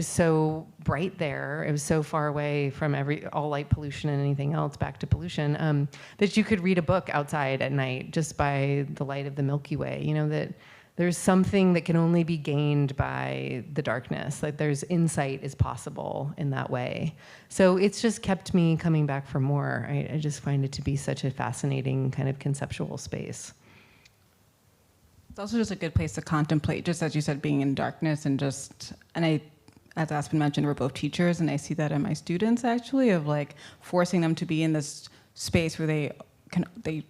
so bright there, it was so far away from all light pollution and anything else, back to pollution, that you could read a book outside at night just by the light of the Milky Way. You know, that there's something that can only be gained by the darkness, like there's insight is possible in that way. So it's just kept me coming back for more. I just find it to be such a fascinating kind of conceptual space. It's also just a good place to contemplate, just as you said, being in darkness and as Aspen mentioned, we're both teachers, and I see that in my students actually, of like forcing them to be in this space where they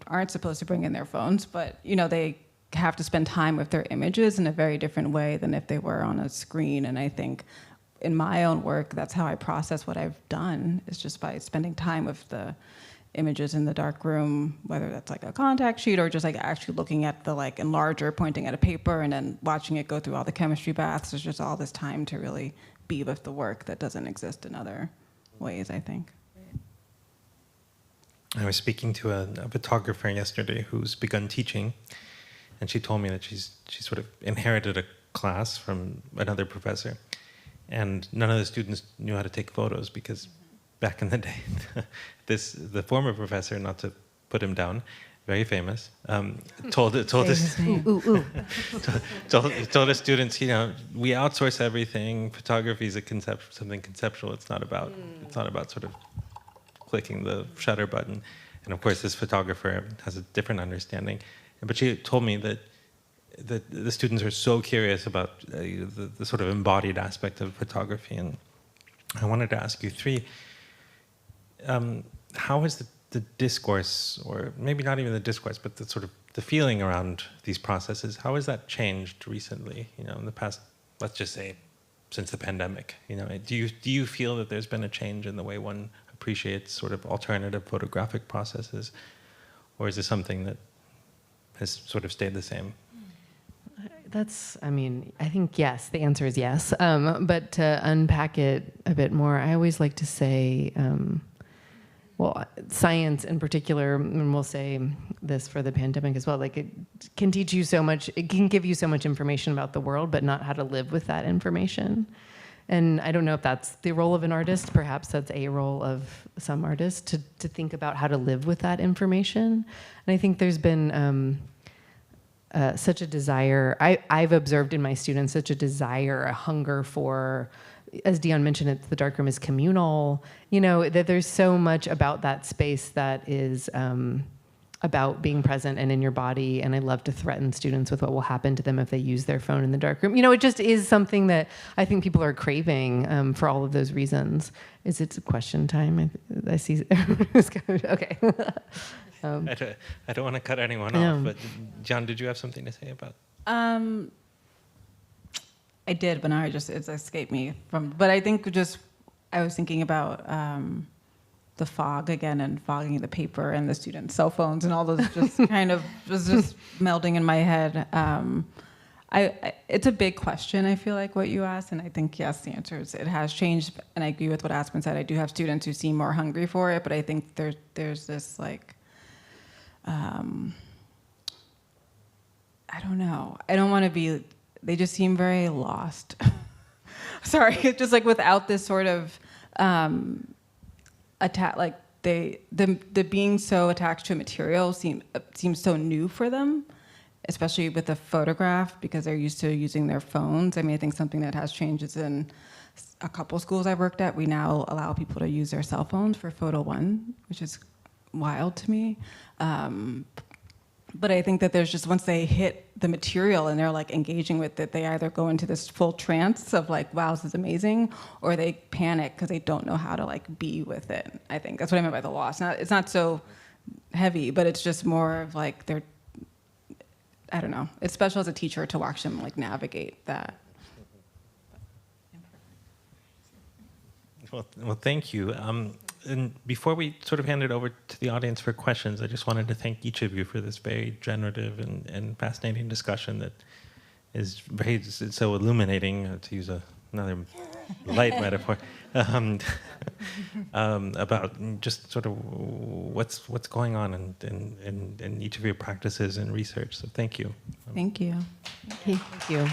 aren't supposed to bring in their phones, but they have to spend time with their images in a very different way than if they were on a screen. And I think in my own work, that's how I process what I've done, is just by spending time with the images in the dark room, whether that's like a contact sheet or just like actually looking at the like enlarger, pointing at a paper, and then watching it go through all the chemistry baths. There's just all this time to really be with the work that doesn't exist in other ways, I think. I was speaking to a photographer yesterday who's begun teaching, and she told me that she sort of inherited a class from another professor, and none of the students knew how to take photos because back in the day, the former professor, not to put him down, very famous, told the students, we outsource everything. Photography is something conceptual. It's not about sort of clicking the shutter button. And of course, this photographer has a different understanding. But she told me that the students are so curious about the sort of embodied aspect of photography. And I wanted to ask you three. How has the discourse, or maybe not even the discourse, but the sort of the feeling around these processes, how has that changed recently? In the past, let's just say, since the pandemic. Do you feel that there's been a change in the way one appreciates sort of alternative photographic processes, or is this something that has sort of stayed the same? I think yes, the answer is yes. But to unpack it a bit more, I always like to say, science in particular, and we'll say this for the pandemic as well, like it can teach you so much, it can give you so much information about the world, but not how to live with that information. And I don't know if that's the role of an artist, perhaps that's a role of some artists, to think about how to live with that information. And I think there's been such a desire, I've observed in my students such a desire, a hunger for, as Dionne mentioned, the darkroom is communal, that there's so much about that space that is about being present and in your body. And I love to threaten students with what will happen to them if they use their phone in the darkroom. It just is something that I think people are craving for all of those reasons. Is it question time? I see. Okay. I don't want to cut anyone off, but John, did you have something to say about? I did, but now it's escaped me but I think I was thinking about the fog again, and fogging the paper and the students' cell phones and all those just kind of was just melding in my head. It's a big question, I feel like, what you asked, and I think, yes, the answer is it has changed, and I agree with what Aspen said. I do have students who seem more hungry for it, but I think there's this, like, I don't know. I don't want to be, they just seem very lost. Sorry, just like without this sort of like the being so attached to a material seems so new for them, especially with a photograph, because they're used to using their phones. I mean, I think something that has changed is in a couple schools I've worked at, we now allow people to use their cell phones for Photo One, which is wild to me. But I think that there's just, once they hit the material and they're like engaging with it, they either go into this full trance of like, wow, this is amazing, or they panic because they don't know how to like be with it. I think that's what I meant by the loss. It's not so heavy, but it's just more of like I don't know. It's special as a teacher to watch them like navigate that. Well, thank you. And before we sort of hand it over to the audience for questions, I just wanted to thank each of you for this very generative and fascinating discussion that is it's so illuminating, to use another light metaphor, about just sort of what's going on in each of your practices and research. So thank you. Thank you. Thank you.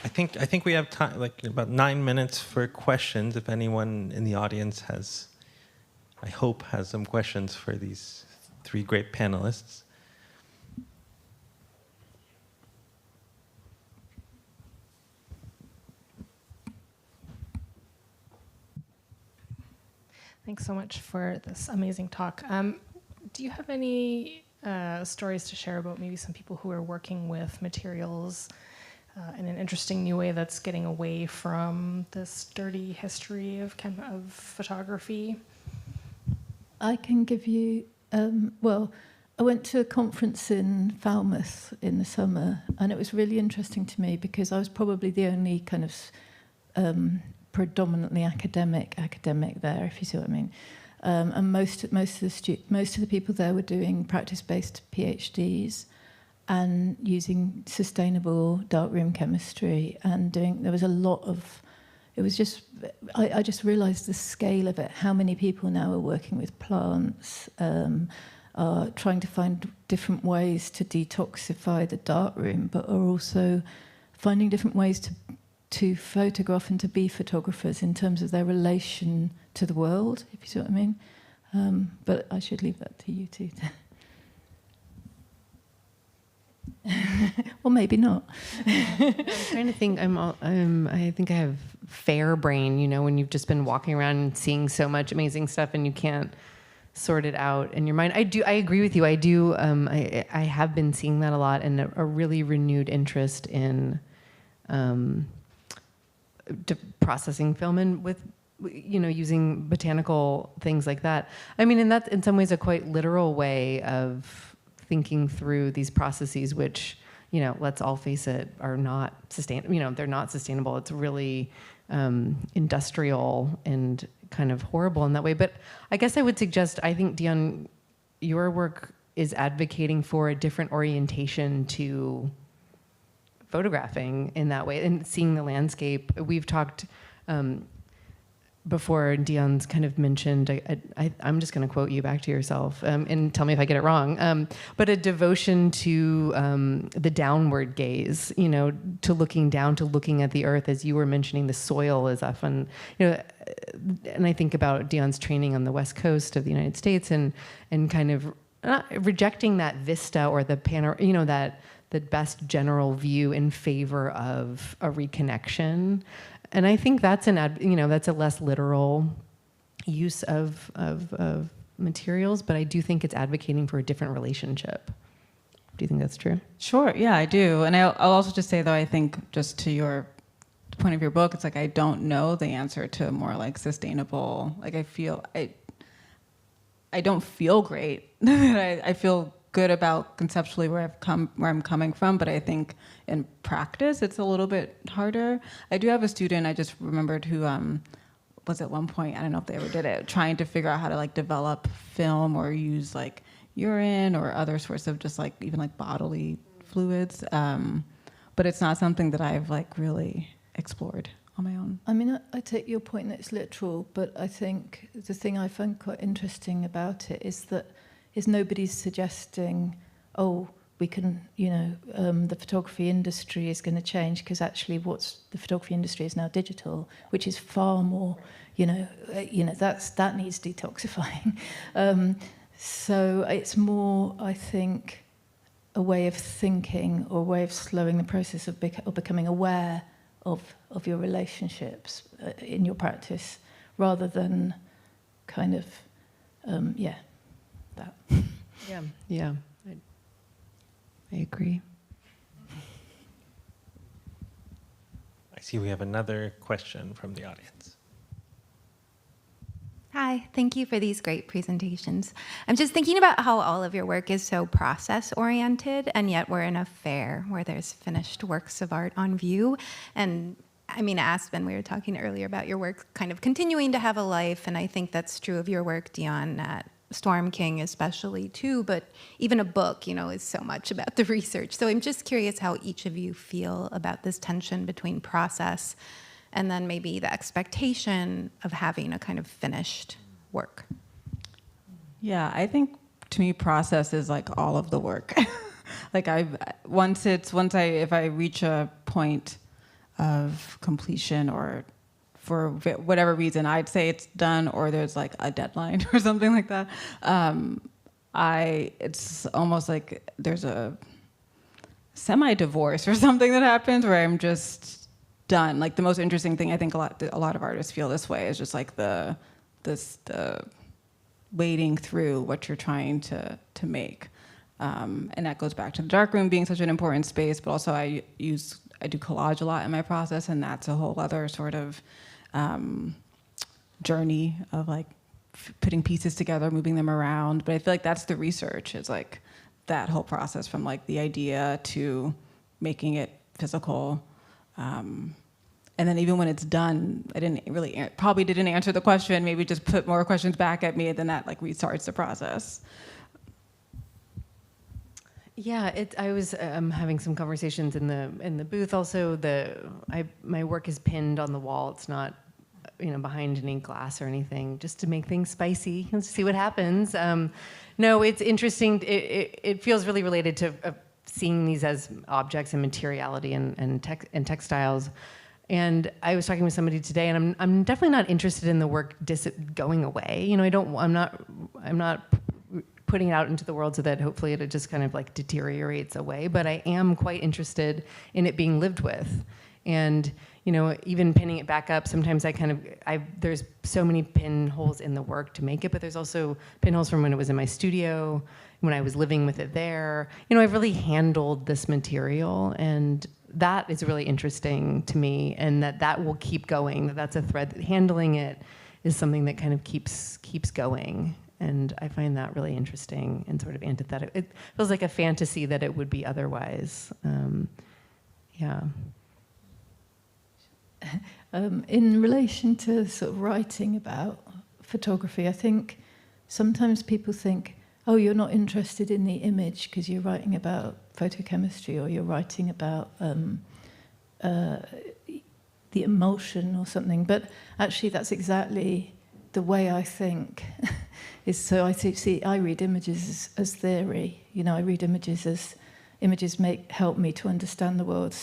I think we have time, like about 9 minutes for questions. If anyone in the audience has some questions for these three great panelists. Thanks so much for this amazing talk. Do you have any stories to share about maybe some people who are working with materials in an interesting new way that's getting away from this dirty history of photography? I can give you, well, I went to a conference in Falmouth in the summer, and it was really interesting to me because I was probably the only kind of predominantly academic there, if you see what I mean. And most of the people there were doing practice-based PhDs and using sustainable darkroom chemistry and there was a lot of, it was just, I just realized the scale of it, how many people now are working with plants, are trying to find different ways to detoxify the darkroom, but are also finding different ways to photograph and to be photographers in terms of their relation to the world, if you see what I mean. But I should leave that to you two. Or maybe not. I'm trying to think. I think I have fair brain. You know, when you've just been walking around and seeing so much amazing stuff, and you can't sort it out in your mind. I agree with you. I do. I have been seeing that a lot, and a really renewed interest in processing film and with, you know, using botanical things like that. I mean, and that's in some ways a quite literal way of thinking through these processes, which, you know, let's all face it, are not sustainable. You know, they're not sustainable. It's really industrial and kind of horrible in that way. But I guess I would suggest, I think, Dionne, your work is advocating for a different orientation to photographing in that way and seeing the landscape. We've talked before, Dionne's kind of mentioned, I'm just going to quote you back to yourself and tell me if I get it wrong, but a devotion to the downward gaze, you know, to looking down, to looking at the earth. As you were mentioning, the soil is often, you know, and I think about Dionne's training on the West Coast of the United States and kind of not rejecting that vista or the you know, that the best general view in favor of a reconnection. And I think that's that's a less literal use of materials, but I do think it's advocating for a different relationship. Do you think that's true? Sure, yeah, I do. And I'll also just say, though, I think just to your point of your book, it's like I don't know the answer to more like sustainable, like I don't feel great. I feel good about conceptually where I'm coming from, but I think in practice it's a little bit harder. I do have a student I just remembered who was at one point, I don't know if they ever did it, trying to figure out how to like develop film or use like urine or other sorts of just like even like bodily fluids, but it's not something that I've like really explored on my own. I mean, I take your point that it's literal, but I think the thing I find quite interesting about it is that nobody's suggesting, oh, we can, you know, the photography industry is going to change, because actually the photography industry is now digital, which is far more, you know, that needs detoxifying. So it's more, I think, a way of thinking or a way of slowing the process of becoming aware of your relationships in your practice, rather than kind of, that. Yeah, I agree. I see we have another question from the audience. Hi, thank you for these great presentations. I'm just thinking about how all of your work is so process-oriented, and yet we're in a fair where there's finished works of art on view. And I mean, Aspen, we were talking earlier about your work kind of continuing to have a life, and I think that's true of your work, Dionne, at Storm King especially too, but even a book, you know, is so much about the research. So I'm just curious how each of you feel about this tension between process and then maybe the expectation of having a kind of finished work. Yeah, I think to me process is like all of the work. Like if I reach a point of completion or for whatever reason, I'd say it's done, or there's like a deadline or something like that. It's almost like there's a semi-divorce or something that happens where I'm just done. Like the most interesting thing, I think a lot of artists feel this way, is just like the wading through what you're trying to make. And that goes back to the darkroom being such an important space, but also I do collage a lot in my process, and that's a whole other sort of journey of like putting pieces together, moving them around. But I feel like that's the research, is like that whole process from like the idea to making it physical. And then even when it's done, I probably didn't answer the question, maybe just put more questions back at me, and then that like restarts the process. Yeah, I was having some conversations in the booth. Also, my work is pinned on the wall. It's not, behind any glass or anything, just to make things spicy. Let's see what happens. No, it's interesting. It feels really related to seeing these as objects and materiality and textiles. And I was talking with somebody today, and I'm definitely not interested in the work going away. I'm not putting it out into the world so that hopefully it just kind of like deteriorates away. But I am quite interested in it being lived with. And, even pinning it back up, sometimes there's so many pinholes in the work to make it, but there's also pinholes from when it was in my studio, when I was living with it there. I've really handled this material, and that is really interesting to me, and that will keep going, that's a thread. Handling it is something that kind of keeps going. And I find that really interesting and sort of antithetic. It feels like a fantasy that it would be otherwise. Yeah. In relation to sort of writing about photography, I think sometimes people think, oh, you're not interested in the image because you're writing about photochemistry, or you're writing about the emulsion or something. But actually, that's exactly the way I think. I read images as theory. I read images as images help me to understand the world.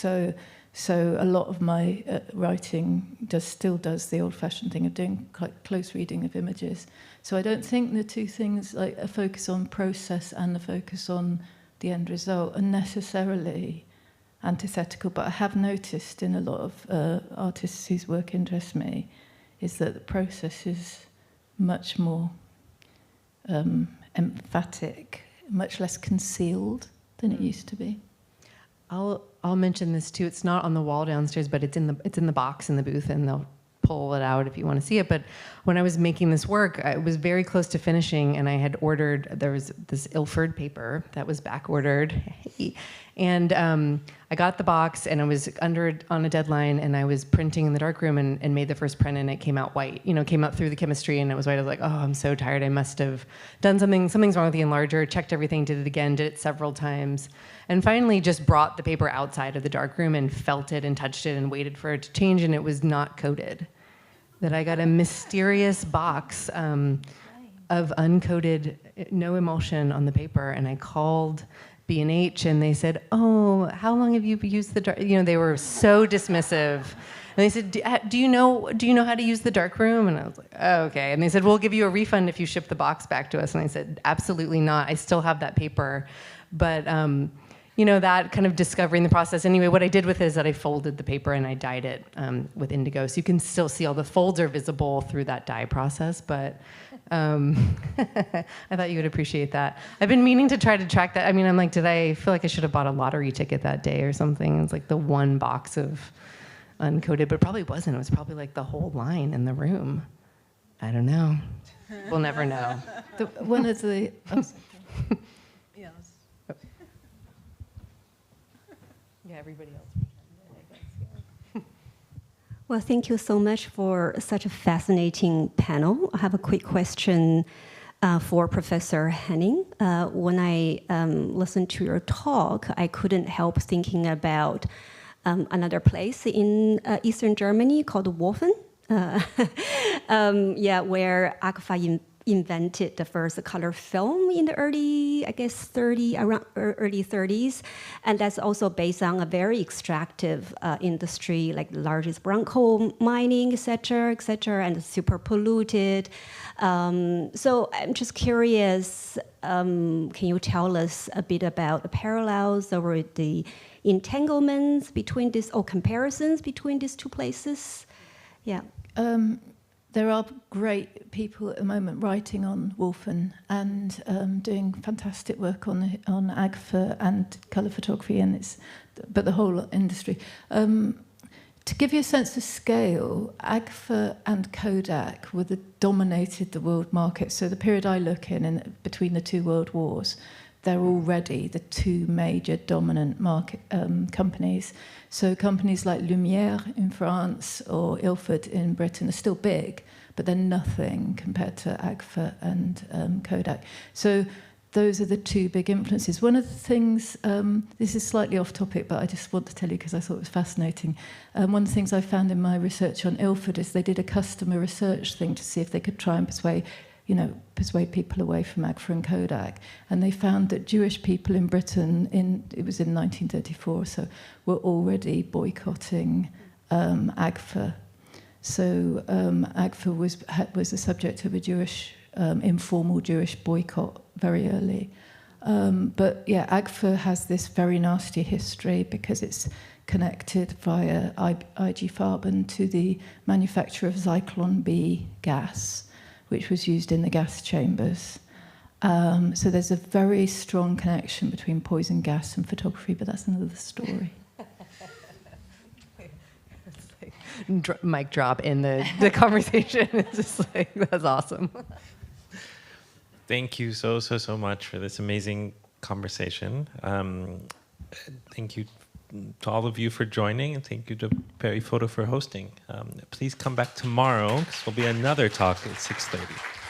So a lot of my writing still does the old-fashioned thing of doing quite close reading of images. So I don't think the two things, like a focus on process and the focus on the end result, are necessarily antithetical. But I have noticed in a lot of artists whose work interests me is that the process is much more emphatic, much less concealed than it used to be. I'll mention this too. It's not on the wall downstairs, but it's in the box in the booth, and they'll pull it out if you want to see it. But when I was making this work, I was very close to finishing, and I had ordered, there was this Ilford paper that was back ordered. And I got the box, and I was on a deadline, and I was printing in the darkroom and made the first print, and it came out white. Came out through the chemistry, and it was white. I was like, oh, I'm so tired. I must have done something's wrong with the enlarger, checked everything, did it again, did it several times. And finally just brought the paper outside of the darkroom and felt it and touched it and waited for it to change, and it was not coated. That I got a mysterious box of uncoated, no emulsion on the paper, and I called B&H, and they said, oh, how long have you used the dark? They were so dismissive. And they said, do you know how to use the darkroom? And I was like, oh, okay. And they said, we'll give you a refund if you ship the box back to us. And I said, absolutely not. I still have that paper. But that kind of discovering the process. Anyway, what I did with it is that I folded the paper and I dyed it with indigo. So you can still see all the folds are visible through that dye process, but I thought you would appreciate that. I've been meaning to try to track that. I'm like, I feel like I should have bought a lottery ticket that day or something. It's like the one box of uncoated, but it probably wasn't. It was probably like the whole line in the room. I don't know. We'll never know. One of the... Yeah, everybody else. Well, thank you so much for such a fascinating panel. I have a quick question for Professor Henning. When I listened to your talk, I couldn't help thinking about another place in Eastern Germany called Wolfen, where Agfa invented the first color film in the early 30s, and that's also based on a very extractive industry, like the largest brown coal mining, et cetera, and super polluted. So I'm just curious, can you tell us a bit about the parallels or the entanglements between this, or comparisons between these two places? Yeah. there are great people at the moment writing on Wolfen and doing fantastic work on AGFA and colour photography, and but the whole industry. To give you a sense of scale, AGFA and Kodak dominated the world market. So the period I look in between the two world wars, they're already the two major dominant market companies. So companies like Lumière in France or Ilford in Britain are still big, but they're nothing compared to AGFA and Kodak. So those are the two big influences. One of the things, this is slightly off topic, but I just want to tell you because I thought it was fascinating. One of the things I found in my research on Ilford is they did a customer research thing to see if they could try and persuade people away from AGFA and Kodak. And they found that Jewish people in Britain, it was in 1934 or so, were already boycotting AGFA. So AGFA was the subject of a informal Jewish boycott very early. But yeah, AGFA has this very nasty history because it's connected via IG Farben to the manufacture of Zyklon B gas, which was used in the gas chambers. So there's a very strong connection between poison gas and photography, but that's another story. Mic drop in the conversation. It's just like, that's awesome. Thank you so much for this amazing conversation. Thank you to all of you for joining, and thank you to Perry Photo for hosting. Please come back tomorrow, because there'll be another talk at 6:30.